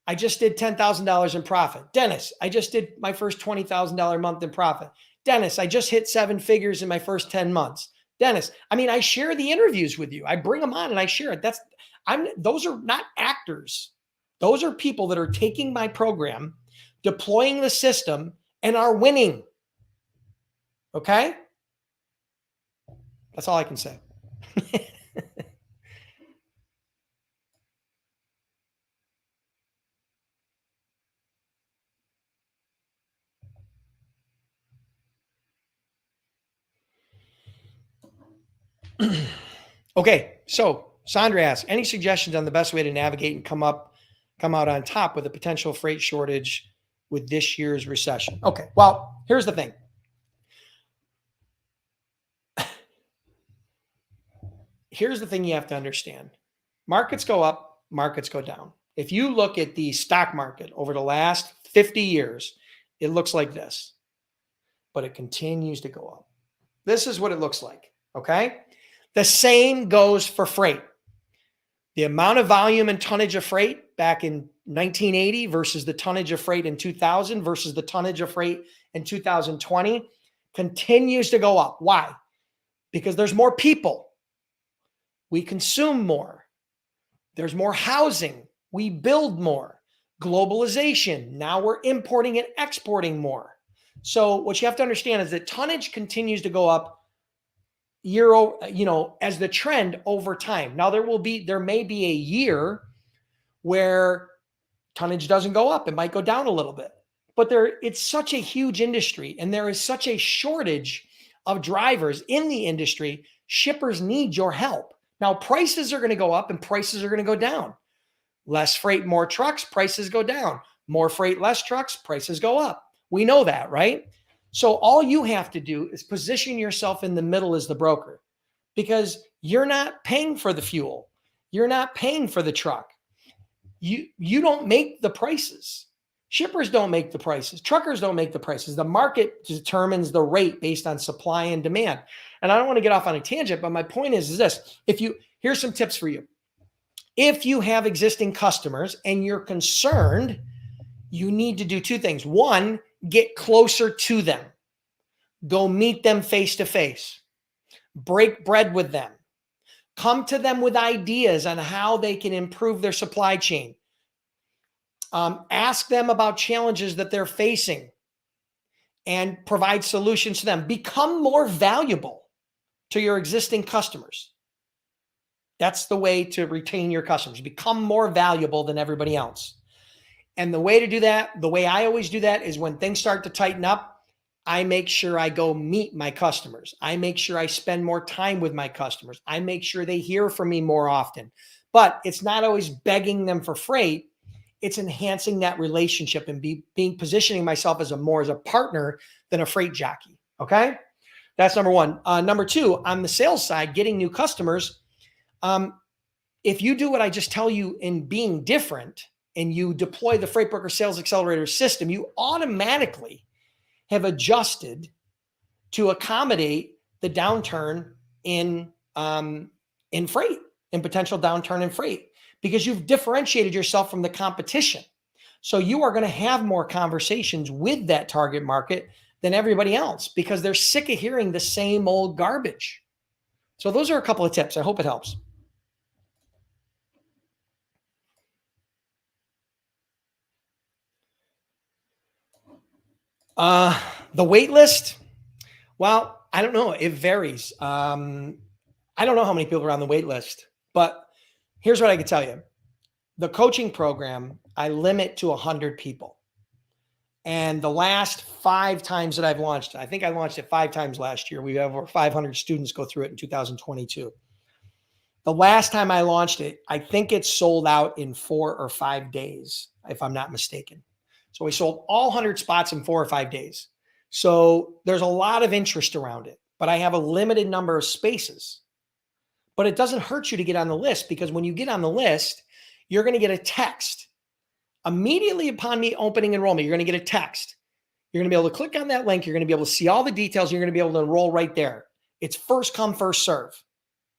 I just did $10,000 in profit. Dennis, I just did my first $20,000 month in profit. Dennis, I just hit 7 figures in my first 10 months. Dennis, I mean, I share the interviews with you. I bring them on and I share it. Those are not actors. Those are people that are taking my program, deploying the system, and are winning. Okay? That's all I can say. Okay, so Sandra asks, any suggestions on the best way to navigate and come out on top with a potential freight shortage with this year's recession? Okay, well, here's the thing. Here's the thing you have to understand. Markets go up, markets go down. If you look at the stock market over the last 50 years, it looks like this, but it continues to go up. This is what it looks like, okay? The same goes for freight. The amount of volume and tonnage of freight back in 1980 versus the tonnage of freight in 2000 versus the tonnage of freight in 2020 continues to go up. Why? Because there's more people. We consume more. There's more housing. We build more. Globalization. Now we're importing and exporting more. So what you have to understand is that tonnage continues to go up as the trend over time. Now there may be a year where tonnage doesn't go up. It might go down a little bit, but it's such a huge industry and there is such a shortage of drivers in the industry. Shippers need your help. Now prices are going to go up and prices are going to go down. Less freight, more trucks, prices go down. More freight, less trucks, prices go up. We know that, right? So all you have to do is position yourself in the middle as the broker, because you're not paying for the fuel. You're not paying for the truck. You don't make the prices. Shippers don't make the prices. Truckers don't make the prices. The market determines the rate based on supply and demand. And I don't want to get off on a tangent, but my point is this. Here's some tips for you. If you have existing customers and you're concerned, you need to do two things. One, get closer to them. Go meet them face to face. Break bread with them. Come to them with ideas on how they can improve their supply chain. Ask them about challenges that they're facing and provide solutions to them. Become more valuable to your existing customers. That's the way to retain your customers. Become more valuable than everybody else. And the way to do that, the way I always do that, is when things start to tighten up, I make sure I go meet my customers. I make sure I spend more time with my customers. I make sure they hear from me more often. But it's not always begging them for freight. It's enhancing that relationship and positioning myself as a partner than a freight jockey. Okay? That's number one. Number two, on the sales side, getting new customers. If you do what I just tell you in being different and you deploy the Freight Broker Sales Accelerator system, you automatically have adjusted to accommodate the downturn in freight, in potential downturn in freight, because you've differentiated yourself from the competition. So you are going to have more conversations with that target market than everybody else because they're sick of hearing the same old garbage. So those are a couple of tips. I hope it helps. The wait list, well, I don't know. It varies. I don't know how many people are on the wait list, but here's what I can tell you. The coaching program, I limit to 100 people. And the last 5 times that I've launched, I think I launched it 5 times last year. We have over 500 students go through it in 2022. The last time I launched it, I think it sold out in 4 or 5 days, if I'm not mistaken. So we sold all 100 spots in 4 or 5 days. So there's a lot of interest around it, but I have a limited number of spaces. But it doesn't hurt you to get on the list, because when you get on the list, you're going to get a text. Immediately upon me opening enrollment, you're going to get a text. You're going to be able to click on that link. You're going to be able to see all the details. You're going to be able to enroll right there. It's first come, first serve.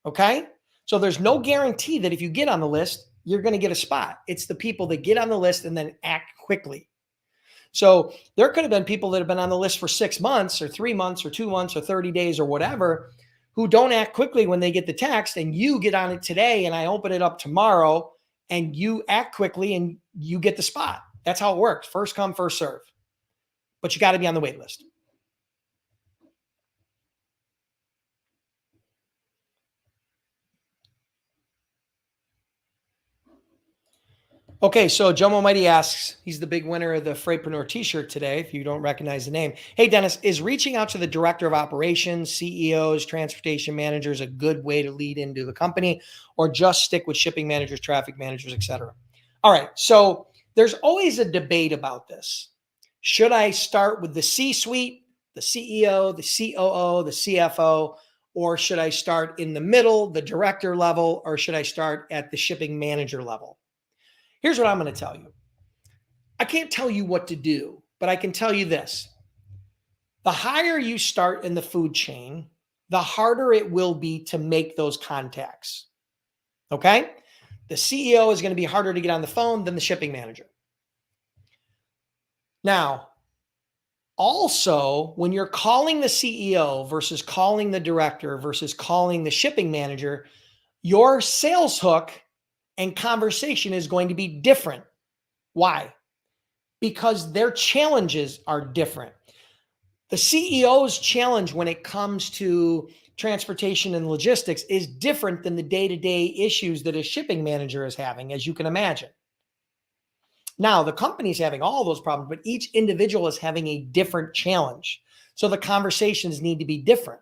Okay? So there's no guarantee that if you get on the list, you're going to get a spot. It's the people that get on the list and then act quickly. So there could have been people that have been on the list for 6 months or 3 months or 2 months or 30 days or whatever, who don't act quickly when they get the text, and you get on it today and I open it up tomorrow and you act quickly and you get the spot. That's how it works. First come, first serve. But you got to be on the wait list. Okay, so Jomo Mighty asks, he's the big winner of the Freightpreneur t-shirt today, if you don't recognize the name. Hey, Dennis, is reaching out to the director of operations, CEOs, transportation managers a good way to lead into the company, or just stick with shipping managers, traffic managers, et cetera? All right, so there's always a debate about this. Should I start with the C-suite, the CEO, the COO, the CFO, or should I start in the middle, the director level, or should I start at the shipping manager level? Here's what I'm going to tell you. I can't tell you what to do, but I can tell you this. The higher you start in the food chain, the harder it will be to make those contacts. Okay? The CEO is going to be harder to get on the phone than the shipping manager. Now, also, when you're calling the CEO versus calling the director versus calling the shipping manager, your sales hook and conversation is going to be different. Why? Because their challenges are different. The CEO's challenge when it comes to transportation and logistics is different than the day-to-day issues that a shipping manager is having, as you can imagine. Now, the company's having all those problems, but each individual is having a different challenge. So the conversations need to be different.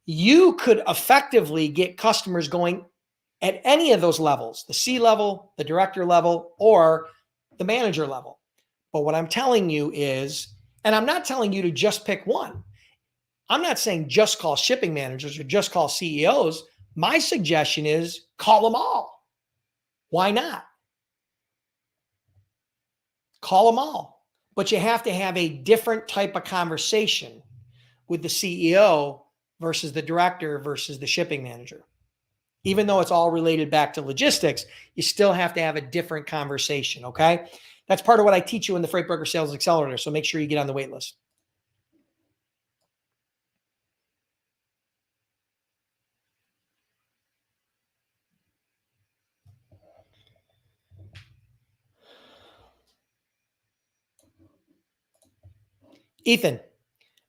You could effectively get customers going at any of those levels, the C level, the director level, or the manager level. But what I'm telling you is, and I'm not telling you to just pick one. I'm not saying just call shipping managers or just call CEOs. My suggestion is call them all. Why not? Call them all. But you have to have a different type of conversation with the CEO versus the director versus the shipping manager. Even though it's all related back to logistics, you still have to have a different conversation, okay? That's part of what I teach you in the Freight Broker Sales Accelerator, so make sure you get on the wait list. Ethan,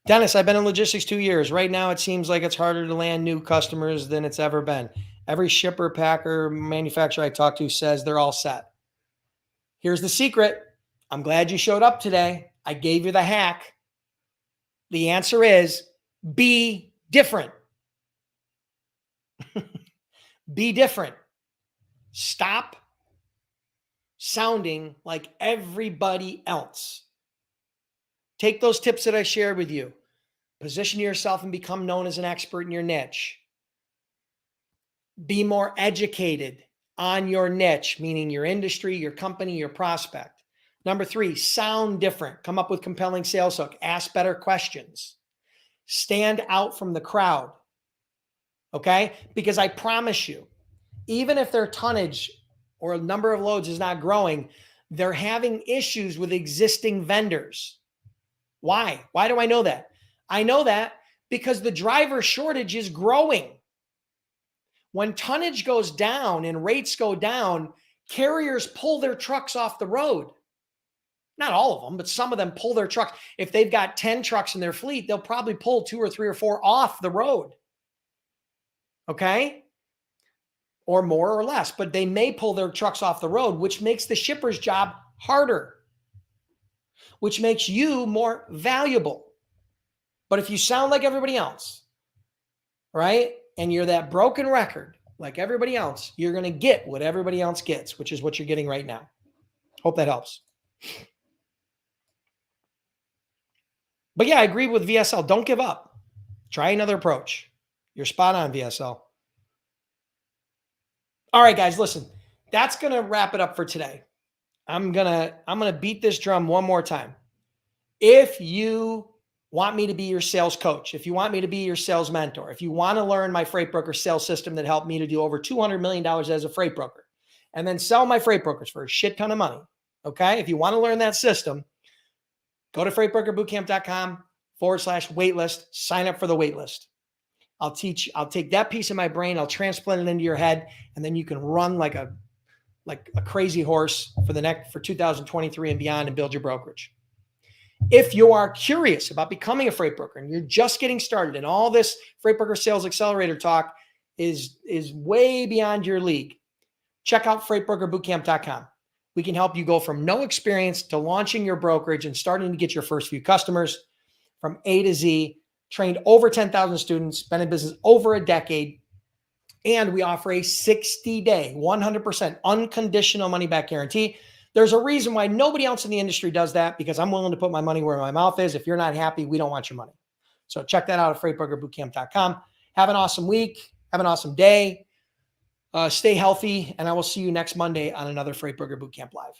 Dennis, I've been in logistics 2 years. Right now, it seems like it's harder to land new customers than it's ever been. Every shipper, packer, manufacturer I talk to says they're all set. Here's the secret. I'm glad you showed up today. I gave you the hack. The answer is be different. Be different. Stop sounding like everybody else. Take those tips that I shared with you. Position yourself and become known as an expert in your niche. Be more educated on your niche, meaning your industry, your company, your prospect. Number 3, sound different. Come up with compelling sales hook. Ask better questions. Stand out from the crowd. Okay? Because I promise you, even if their tonnage or number of loads is not growing, they're having issues with existing vendors. Why? Why do I know that? I know that because the driver shortage is growing. When tonnage goes down and rates go down, carriers pull their trucks off the road. Not all of them, but some of them pull their trucks. If they've got 10 trucks in their fleet, they'll probably pull 2 or 3 or 4 off the road. Okay? Or more or less, but they may pull their trucks off the road, which makes the shipper's job harder, which makes you more valuable. But if you sound like everybody else, right, and you're that broken record like everybody else, you're going to get what everybody else gets, which is what you're getting right now. Hope that helps. But yeah, I agree with VSL. Don't give up. Try another approach. You're spot on, VSL. All right, guys, listen. That's going to wrap it up for today. I'm going to beat this drum one more time. If you want me to be your sales coach, if you want me to be your sales mentor, if you want to learn my freight broker sales system that helped me to do over $200 million as a freight broker and then sell my freight brokers for a shit ton of money, okay? If you want to learn that system, go to freightbrokerbootcamp.com/waitlist, sign up for the waitlist. I'll take that piece of my brain, I'll transplant it into your head, and then you can run like a crazy horse for 2023 and beyond and build your brokerage. If you are curious about becoming a freight broker and you're just getting started and all this freight broker sales accelerator talk is way beyond your league, check out freightbrokerbootcamp.com. We can help you go from no experience to launching your brokerage and starting to get your first few customers from A to Z. Trained over 10,000 students, been in business over a decade. And we offer a 60-day, 100% unconditional money-back guarantee. There's a reason why nobody else in the industry does that, because I'm willing to put my money where my mouth is. If you're not happy, we don't want your money. So check that out at freightbrokerbootcamp.com. Have an awesome week. Have an awesome day. Stay healthy, and I will see you next Monday on another Freight Broker Bootcamp Live.